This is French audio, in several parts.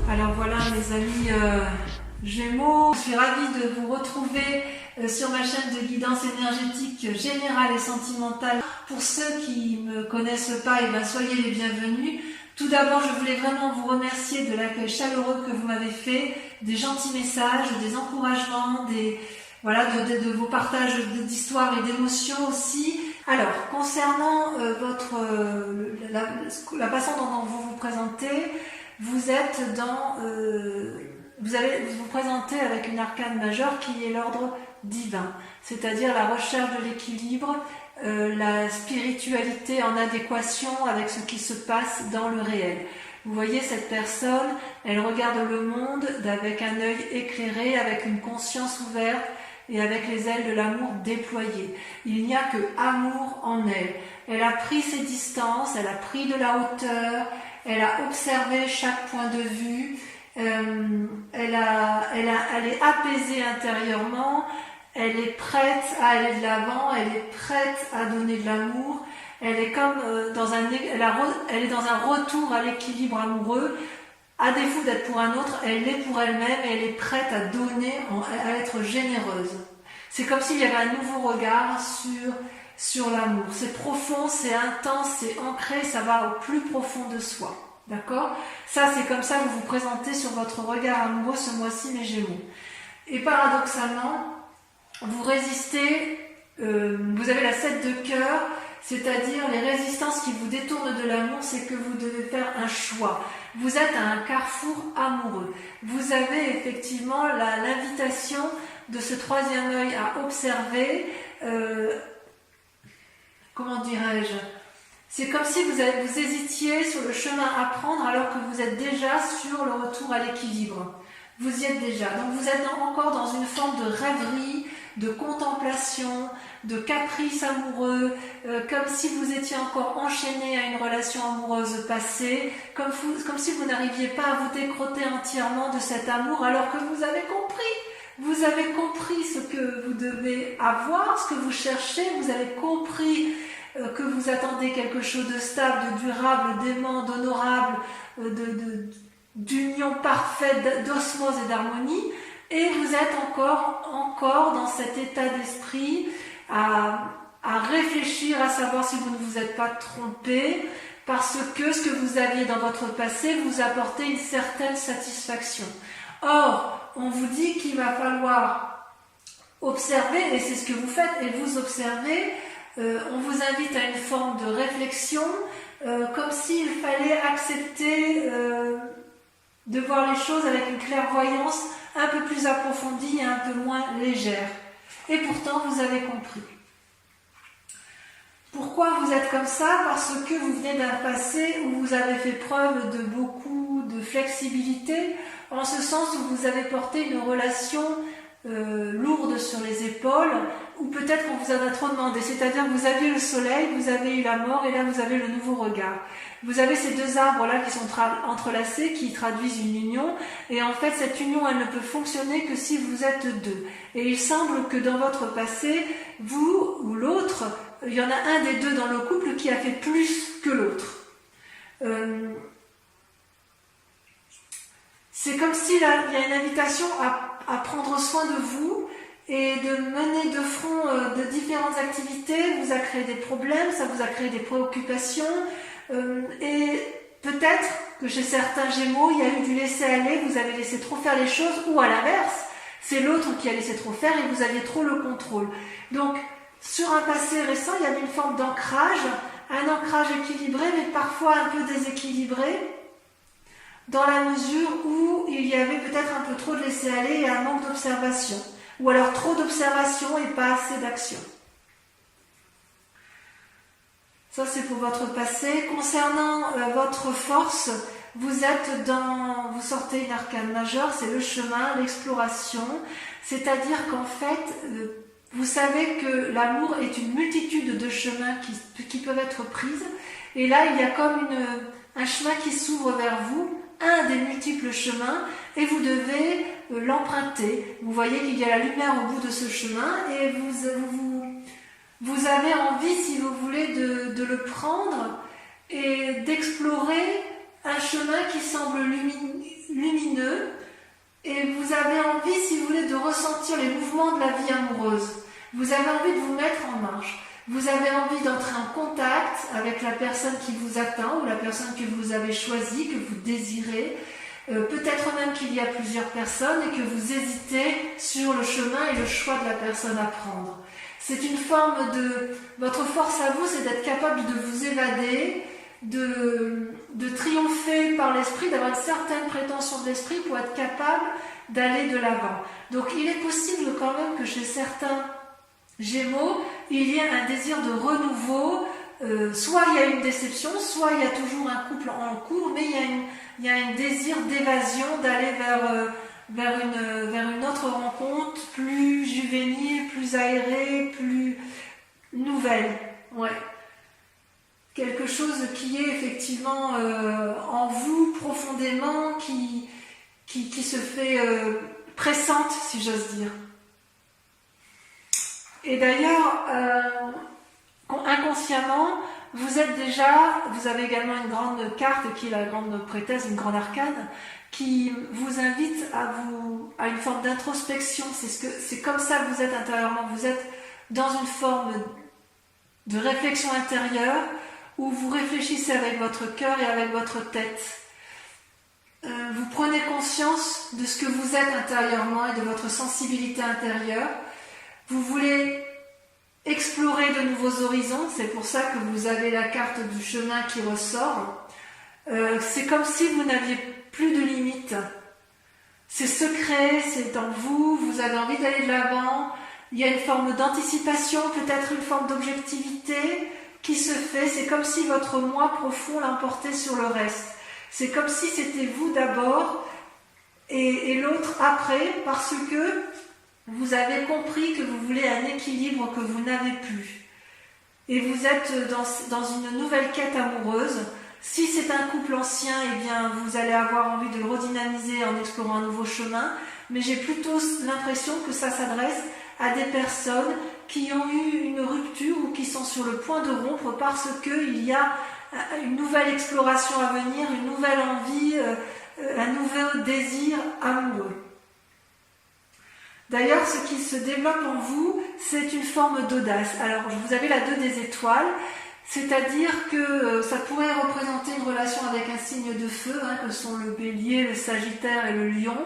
Alors voilà mes amis Gémeaux, je suis ravie de vous retrouver sur ma chaîne de guidance énergétique générale et sentimentale. Pour ceux qui ne me connaissent pas, soyez les bienvenus. Tout d'abord, je voulais vraiment vous remercier de l'accueil chaleureux que vous m'avez fait, des gentils messages, des encouragements, de vos partages d'histoires et d'émotions aussi. Alors, concernant la façon dont vous vous présentez, vous allez vous présenter avec une arcane majeure qui est l'ordre divin, c'est-à-dire la recherche de l'équilibre, la spiritualité en adéquation avec ce qui se passe dans le réel. Vous voyez cette personne, elle regarde le monde avec un œil éclairé, avec une conscience ouverte et avec les ailes de l'amour déployées. Il n'y a que amour en elle. Elle a pris ses distances, elle a pris de la hauteur, elle a observé chaque point de vue, elle est apaisée intérieurement, elle est prête à aller de l'avant, elle est prête à donner de l'amour, elle est comme elle est dans un retour à l'équilibre amoureux. À défaut d'être pour un autre, elle l'est pour elle-même et elle est prête à donner, à être généreuse. C'est comme s'il y avait un nouveau regard sur l'amour. C'est profond, c'est intense, c'est ancré, ça va au plus profond de soi. D'accord ? Ça, c'est comme ça que vous vous présentez sur votre regard amoureux ce mois-ci, mes Gémeaux. Et paradoxalement, vous résistez, vous avez la 7 de cœur, c'est-à-dire les résistances qui vous détournent de l'amour, c'est que vous devez faire un choix. Vous êtes à un carrefour amoureux. Vous avez effectivement l'invitation de ce troisième œil à observer, comment dirais-je ? C'est comme si vous hésitiez sur le chemin à prendre alors que vous êtes déjà sur le retour à l'équilibre. Vous y êtes déjà. Donc vous êtes encore dans une forme de rêverie, de contemplation, de caprice amoureux, comme si vous étiez encore enchaîné à une relation amoureuse passée, comme si vous n'arriviez pas à vous décrotter entièrement de cet amour alors que vous avez compris. Vous avez compris ce que vous devez avoir, ce que vous cherchez, vous avez compris que vous attendez quelque chose de stable, de durable, d'aimant, d'honorable, d'union parfaite, d'osmose et d'harmonie, et vous êtes encore dans cet état d'esprit à réfléchir, à savoir si vous ne vous êtes pas trompé, parce que ce que vous aviez dans votre passé vous apportait une certaine satisfaction. Or, on vous dit qu'il va falloir observer, et c'est ce que vous faites, et vous observez. On vous invite à une forme de réflexion, comme s'il fallait accepter de voir les choses avec une clairvoyance un peu plus approfondie et un peu moins légère. Et pourtant, vous avez compris. Pourquoi vous êtes comme ça ? Parce que vous venez d'un passé où vous avez fait preuve de beaucoup de flexibilité, en ce sens où vous avez porté une relation lourde sur les épaules, ou peut-être qu'on vous en a trop demandé, c'est-à-dire que vous aviez le soleil, vous avez eu la mort, et là vous avez le nouveau regard. Vous avez ces deux arbres-là qui sont entrelacés, qui traduisent une union, et en fait cette union, elle ne peut fonctionner que si vous êtes deux. Et il semble que dans votre passé, vous ou l'autre, il y en a un des deux dans le couple qui a fait plus que l'autre. C'est comme s'il y a une invitation à prendre soin de vous et de mener de front de différentes activités. Vous a créé des problèmes, ça vous a créé des préoccupations, et peut-être que chez certains Gémeaux, il y a eu du laisser-aller, vous avez laissé trop faire les choses, ou à l'inverse, c'est l'autre qui a laissé trop faire et vous aviez trop le contrôle. Donc, sur un passé récent, il y avait une forme d'ancrage, un ancrage équilibré, mais parfois un peu déséquilibré, dans la mesure où il y avait peut-être un peu trop de laisser-aller et un manque d'observation, ou alors trop d'observation et pas assez d'action. Ça, c'est pour votre passé. Concernant votre force, vous sortez une arcane majeure, c'est le chemin, l'exploration, c'est-à-dire qu'en fait, vous savez que l'amour est une multitude de chemins qui peuvent être prises, et là, il y a comme un chemin qui s'ouvre vers vous, un des multiples chemins, et vous devez l'emprunter. Vous voyez qu'il y a la lumière au bout de ce chemin, et vous avez envie, si vous voulez, de le prendre et d'explorer un chemin qui semble lumineux, envie, si vous voulez, de ressentir les mouvements de la vie amoureuse. Vous avez envie de vous mettre en marche. Vous avez envie d'entrer en contact avec la personne qui vous attend ou la personne que vous avez choisie, que vous désirez. Peut-être même qu'il y a plusieurs personnes et que vous hésitez sur le chemin et le choix de la personne à prendre. C'est une forme de... Votre force à vous, c'est d'être capable de vous évader, de triompher par l'esprit, d'avoir une certaine prétention de l'esprit pour être capable d'aller de l'avant. Donc il est possible quand même que chez certains Gémeaux, il y ait un désir de renouveau, soit il y a une déception, soit il y a toujours un couple en cours, mais il y a un désir d'évasion, d'aller vers une autre rencontre, plus juvénile, plus aérée, plus nouvelle. Ouais. Quelque chose qui est effectivement en vous profondément, qui se fait pressante, si j'ose dire. Et d'ailleurs, inconsciemment, vous avez également une grande carte qui est la grande prêtresse, une grande arcane, qui vous invite à une forme d'introspection. C'est comme ça que vous êtes intérieurement. Vous êtes dans une forme de réflexion intérieure où vous réfléchissez avec votre cœur et avec votre tête. Vous prenez conscience de ce que vous êtes intérieurement et de votre sensibilité intérieure. Vous voulez explorer de nouveaux horizons, c'est pour ça que vous avez la carte du chemin qui ressort. C'est comme si vous n'aviez plus de limites. C'est secret, c'est en vous, vous avez envie d'aller de l'avant. Il y a une forme d'anticipation, peut-être une forme d'objectivité qui se fait. C'est comme si votre moi profond l'emportait sur le reste. C'est comme si c'était vous d'abord et l'autre après, parce que vous avez compris que vous voulez un équilibre que vous n'avez plus. Et vous êtes dans une nouvelle quête amoureuse. Si c'est un couple ancien, eh bien, vous allez avoir envie de le redynamiser en explorant un nouveau chemin. Mais j'ai plutôt l'impression que ça s'adresse à des personnes qui ont eu une rupture ou qui sont sur le point de rompre parce qu'il y a une nouvelle exploration à venir, une nouvelle envie, un nouveau désir amoureux. D'ailleurs, ce qui se développe en vous, c'est une forme d'audace. Alors, vous avez la 2 des étoiles, c'est-à-dire que ça pourrait représenter une relation avec un signe de feu, que sont le bélier, le sagittaire et le lion.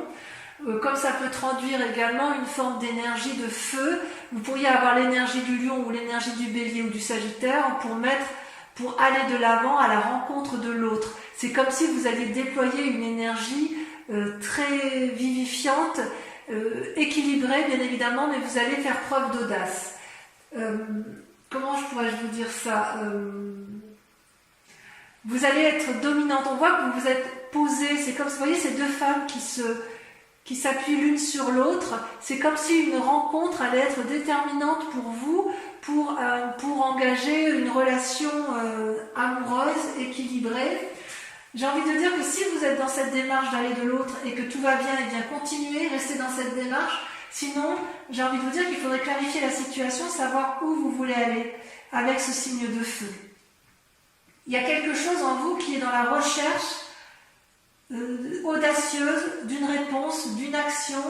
Comme ça peut traduire également une forme d'énergie de feu, vous pourriez avoir l'énergie du lion ou l'énergie du bélier ou du sagittaire pour aller de l'avant à la rencontre de l'autre. C'est comme si vous alliez déployer une énergie très vivifiante, équilibré bien évidemment, mais vous allez faire preuve d'audace. Comment pourrais-je vous dire ça, vous allez être dominante. On voit que vous êtes posée. C'est comme, vous voyez, ces deux femmes qui s'appuient l'une sur l'autre. C'est comme si une rencontre allait être déterminante pour vous, pour engager une relation amoureuse, équilibrée. J'ai envie de dire que si vous êtes dans cette démarche d'aller de l'autre et que tout va bien, eh bien continuez, restez dans cette démarche. Sinon, j'ai envie de vous dire qu'il faudrait clarifier la situation, savoir où vous voulez aller avec ce signe de feu. Il y a quelque chose en vous qui est dans la recherche audacieuse d'une réponse, d'une action.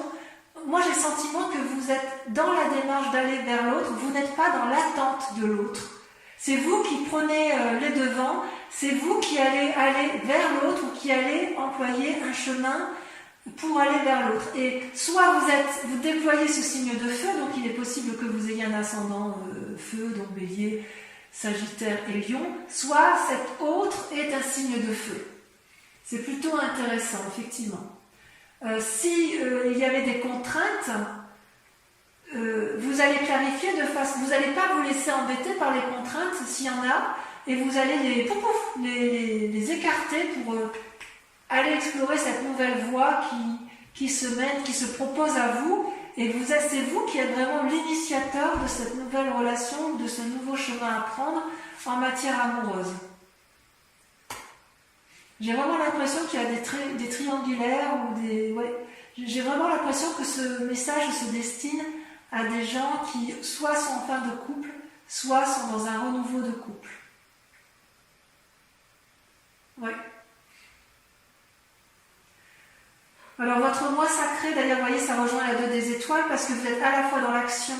Moi, j'ai le sentiment que vous êtes dans la démarche d'aller vers l'autre, vous n'êtes pas dans l'attente de l'autre. C'est vous qui prenez les devants, c'est vous qui allez aller vers l'autre ou qui allez employer un chemin pour aller vers l'autre. Et soit vous déployez ce signe de feu, donc il est possible que vous ayez un ascendant feu, donc bélier, sagittaire et lion, soit cet autre est un signe de feu. C'est plutôt intéressant, effectivement. Si il y avait des contraintes, vous allez clarifier de façon, vous n'allez pas vous laisser embêter par les contraintes s'il y en a, et vous allez les écarter pour aller explorer cette nouvelle voie qui se mène, qui se propose à vous, et c'est vous qui êtes vraiment l'initiateur de cette nouvelle relation, de ce nouveau chemin à prendre en matière amoureuse. J'ai vraiment l'impression qu'il y a des triangulaires ou des... Ouais, j'ai vraiment l'impression que ce message se destine à des gens qui soit sont en fin de couple, soit sont dans un renouveau de couple. Ouais. Alors votre moi sacré, d'ailleurs, vous voyez, ça rejoint la 2 des étoiles parce que vous êtes à la fois dans l'action,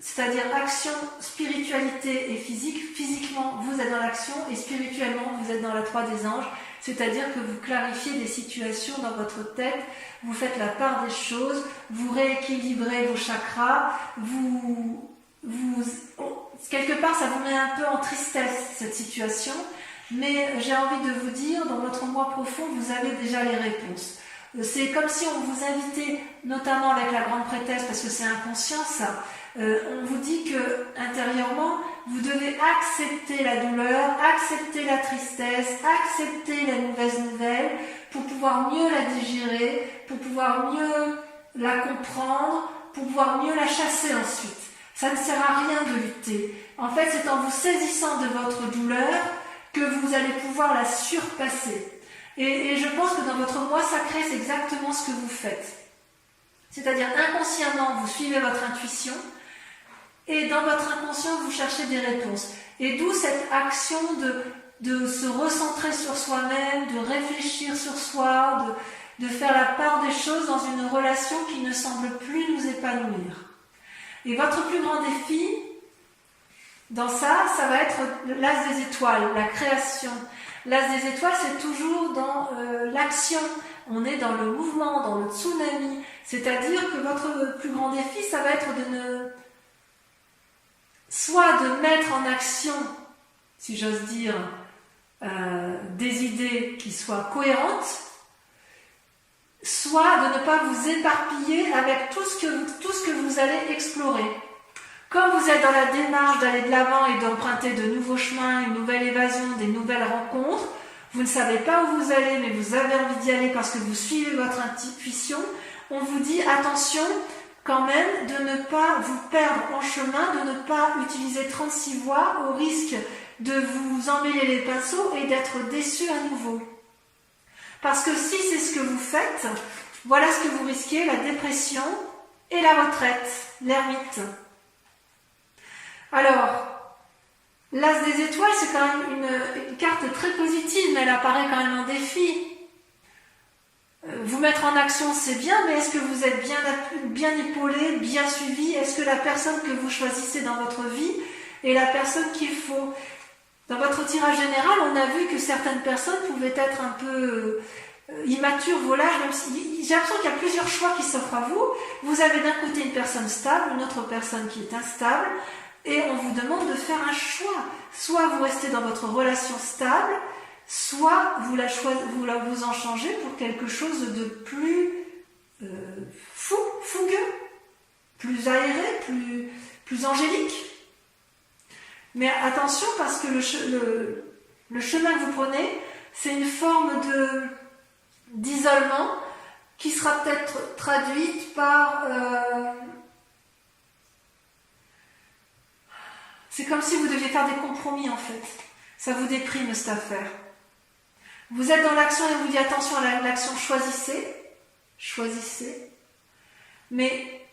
c'est-à-dire action, spiritualité et physique. Physiquement, vous êtes dans l'action et spirituellement, vous êtes dans la 3 des anges. C'est-à-dire que vous clarifiez des situations dans votre tête, vous faites la part des choses, vous rééquilibrez vos chakras, quelque part, ça vous met un peu en tristesse, cette situation. Mais j'ai envie de vous dire, dans votre moi profond, vous avez déjà les réponses. C'est comme si on vous invitait, notamment avec la grande prêtresse, parce que c'est inconscient ça, on vous dit que intérieurement, vous devez accepter la douleur, accepter la tristesse, accepter la mauvaise nouvelle pour pouvoir mieux la digérer, pour pouvoir mieux la comprendre, pour pouvoir mieux la chasser ensuite. Ça ne sert à rien de lutter. En fait, c'est en vous saisissant de votre douleur que vous allez pouvoir la surpasser. Et je pense que dans votre moi sacré, c'est exactement ce que vous faites. C'est-à-dire inconsciemment, vous suivez votre intuition et dans votre inconscient, vous cherchez des réponses. Et d'où cette action de se recentrer sur soi-même, de réfléchir sur soi, de faire la part des choses dans une relation qui ne semble plus nous épanouir. Et votre plus grand défi, dans ça va être l'as des étoiles, la création. L'as des étoiles, c'est toujours dans l'action. On est dans le mouvement, dans le tsunami. C'est-à-dire que votre plus grand défi, ça va être soit de mettre en action, si j'ose dire, des idées qui soient cohérentes, soit de ne pas vous éparpiller avec tout ce que vous allez explorer. Comme vous êtes dans la démarche d'aller de l'avant et d'emprunter de nouveaux chemins, une nouvelle évasion, des nouvelles rencontres, vous ne savez pas où vous allez, mais vous avez envie d'y aller parce que vous suivez votre intuition, on vous dit attention quand même de ne pas vous perdre en chemin, de ne pas utiliser 36 voies au risque de vous emmêler les pinceaux et d'être déçu à nouveau. Parce que si c'est ce que vous faites, voilà ce que vous risquez, la dépression et la retraite, l'ermite. Alors, l'as des étoiles, c'est quand même une carte très positive, mais elle apparaît quand même en défi. Vous mettre en action, c'est bien, mais est-ce que vous êtes bien épaulé, bien suivi? Est-ce que la personne que vous choisissez dans votre vie est la personne qu'il faut? Dans votre tirage général, on a vu que certaines personnes pouvaient être un peu immatures, volages, même si j'ai l'impression qu'il y a plusieurs choix qui s'offrent à vous. Vous avez d'un côté une personne stable, une autre personne qui est instable, et on vous demande de faire un choix. Soit vous restez dans votre relation stable, soit vous en changez pour quelque chose de plus fougueux, plus aéré, plus angélique. Mais attention parce que le chemin que vous prenez, c'est une forme d'isolement qui sera peut-être traduite par... c'est comme si vous deviez faire des compromis en fait. Ça vous déprime cette affaire. Vous êtes dans l'action et on vous dit attention à l'action, choisissez. Mais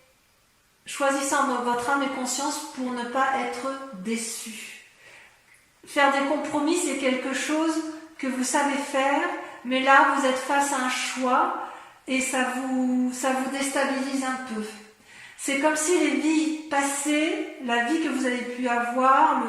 choisissez en votre âme et conscience pour ne pas être déçu. Faire des compromis, c'est quelque chose que vous savez faire, mais là, vous êtes face à un choix et ça vous déstabilise un peu. C'est comme si les vies passées, la vie que vous avez pu avoir,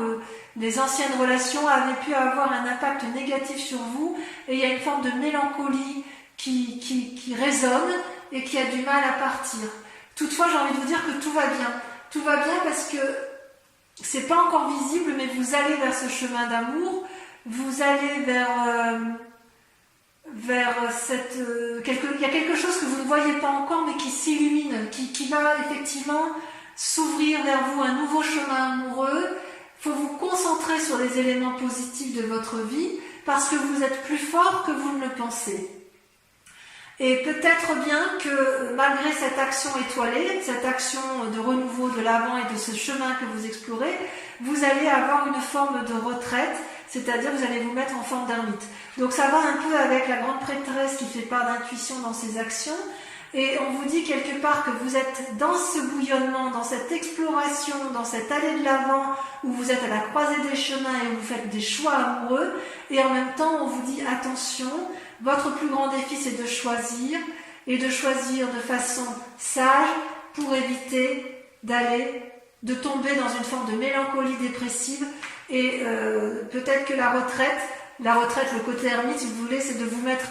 les anciennes relations avaient pu avoir un impact négatif sur vous et il y a une forme de mélancolie qui résonne et qui a du mal à partir. Toutefois, j'ai envie de vous dire que tout va bien. Tout va bien parce que c'est pas encore visible, mais vous allez vers ce chemin d'amour, vous allez vers cette... il y a quelque chose que vous ne voyez pas encore, mais qui s'illumine, qui va effectivement s'ouvrir vers vous, un nouveau chemin amoureux. Il faut vous concentrer sur les éléments positifs de votre vie, parce que vous êtes plus fort que vous ne le pensez. Et peut-être bien que malgré cette action étoilée, cette action de renouveau de l'avant et de ce chemin que vous explorez, vous allez avoir une forme de retraite, c'est-à-dire vous allez vous mettre en forme d'ermite. Donc ça va un peu avec la grande prêtresse qui fait part d'intuition dans ses actions, et on vous dit quelque part que vous êtes dans ce bouillonnement, dans cette exploration, dans cette allée de l'avant, où vous êtes à la croisée des chemins et où vous faites des choix amoureux, et en même temps on vous dit attention, votre plus grand défi c'est de choisir, et de choisir de façon sage pour éviter de tomber dans une forme de mélancolie dépressive et peut-être que la retraite, le côté ermite si vous voulez, c'est de vous mettre,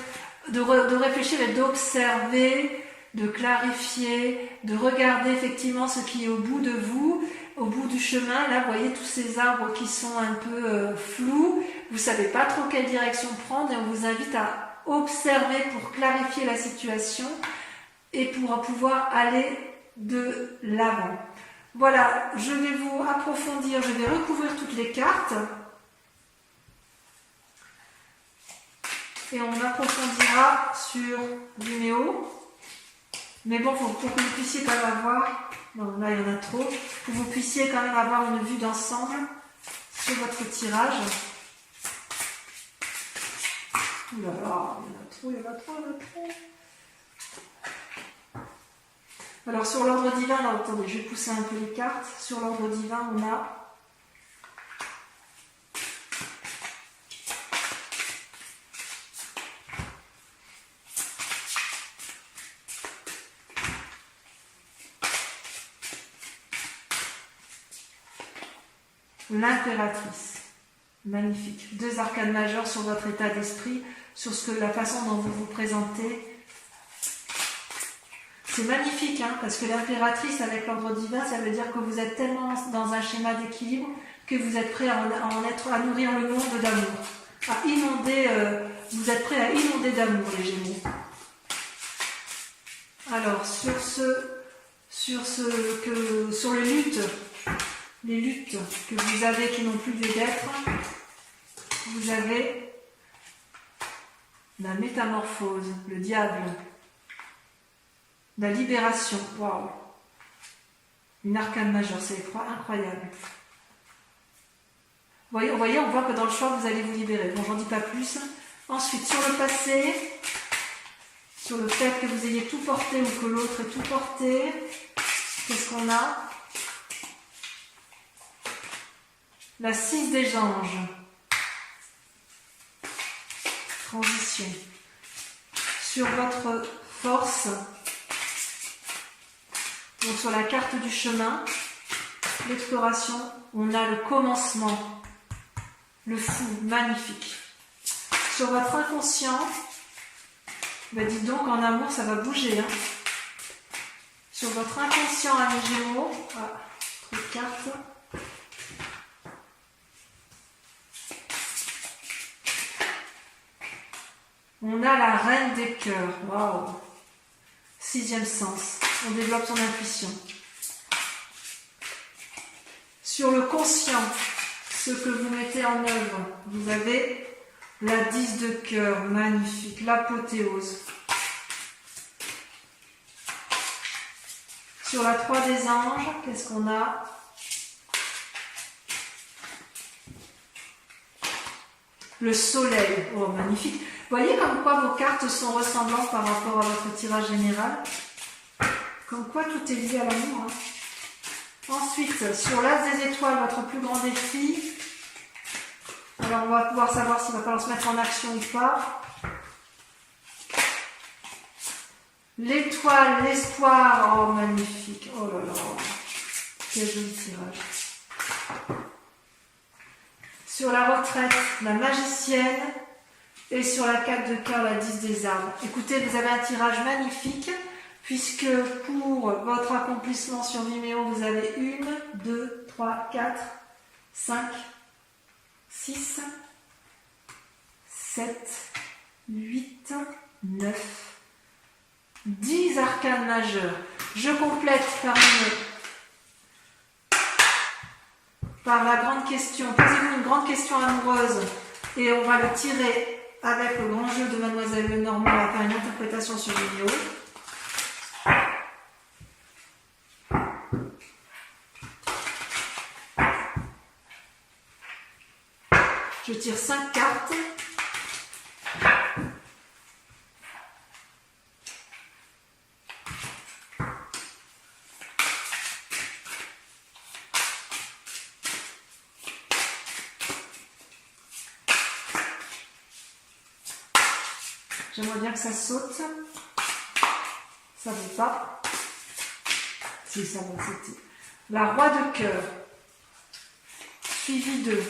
de réfléchir et d'observer, de clarifier, de regarder effectivement ce qui est au bout de vous, au bout du chemin. Là, vous voyez tous ces arbres qui sont un peu flous, vous savez pas trop quelle direction prendre et on vous invite à observer pour clarifier la situation et pour pouvoir aller de l'avant. Voilà, je vais vous approfondir, je vais recouvrir toutes les cartes et on approfondira sur Vimeo. Mais bon, pour que vous puissiez quand même avoir, non là il y en a trop, pour que vous puissiez quand même avoir une vue d'ensemble sur votre tirage. Ouh là là, il y en a trop. Alors sur l'ordre divin, là, attendez, je vais pousser un peu les cartes. Sur l'ordre divin, on a l'impératrice. Magnifique. 2 arcanes majeures sur votre état d'esprit, sur la façon dont vous vous présentez. C'est magnifique, hein, parce que l'impératrice avec l'ordre divin, ça veut dire que vous êtes tellement dans un schéma d'équilibre que vous êtes prêt à nourrir le monde d'amour. À inonder, vous êtes prêt à inonder d'amour, les Gémeaux. Alors, sur les luttes que vous avez qui n'ont plus lieu d'être, vous avez la métamorphose, le diable, la libération, waouh, une arcane majeure, c'est incroyable. Vous voyez, on voit que dans le choix, vous allez vous libérer. Bon, j'en dis pas plus. Ensuite, sur le passé, sur le fait que vous ayez tout porté ou que l'autre ait tout porté, qu'est-ce qu'on a? La 6 des anges. Transition. Sur votre force, donc sur la carte du chemin, l'exploration, on a le commencement, le fou, magnifique. Sur votre inconscient, ben dites donc en amour ça va bouger. Hein. Sur votre inconscient à mes Gémeaux, trop de cartes. On a la reine des cœurs, waouh, 6e sens, on développe son intuition. Sur le conscient, ce que vous mettez en œuvre, vous avez la 10 de cœur, magnifique, l'apothéose. Sur la 3 des anges, qu'est-ce qu'on a? Le soleil, oh magnifique. Vous voyez comme quoi vos cartes sont ressemblantes par rapport à votre tirage général. Comme quoi tout est lié à l'amour. Hein. Ensuite, sur l'as des étoiles, votre plus grand défi. Alors on va pouvoir savoir s'il va falloir se mettre en action ou pas. L'étoile, l'espoir, oh magnifique. Oh là là, quel joli tirage. Sur la retraite, la magicienne. Et sur la 4 de cœur, la 10 des arbres. Écoutez, vous avez un tirage magnifique, puisque pour votre accomplissement sur Vimeo, vous avez 1, 2, 3, 4, 5, 6, 7, 8, 9, 10 arcanes majeures. Je complète par la grande question. Posez-vous une grande question amoureuse et on va le tirer avec le grand jeu de Mademoiselle Lenormand. On va faire une interprétation sur vidéo. Je tire 5 cartes. J'aimerais bien que ça saute. Ça ne vaut pas. Si, ça va, c'était. La roi de cœur. Suivi de.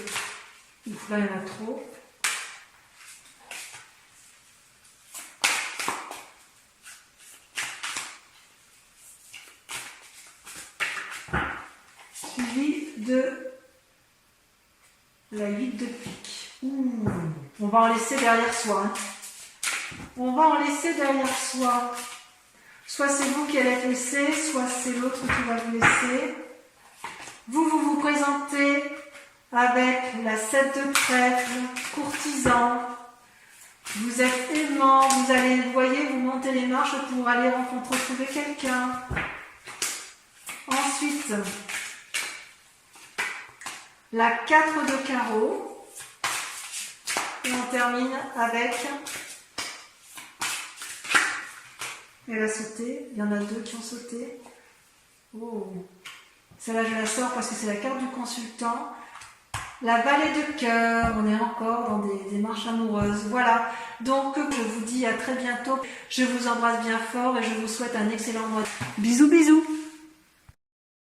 Ouf, là, il y en a trop. Suivi de la 8 de pique. Ouh. On va en laisser derrière soi. Hein. On va en laisser derrière soi. Soit c'est vous qui allez laisser, soit c'est l'autre qui va vous laisser. Vous présentez avec la 7 de trèfle, courtisan. Vous êtes aimant, vous allez, vous voyez, vous montez les marches pour aller retrouver quelqu'un. Ensuite, la 4 de carreau. Et on termine avec... Elle a sauté, il y en a deux qui ont sauté. Oh. Celle-là, je la sors parce que c'est la carte du consultant. La vallée de cœur, on est encore dans des marches amoureuses. Voilà, donc je vous dis à très bientôt. Je vous embrasse bien fort et je vous souhaite un excellent mois. Bisous, bisous.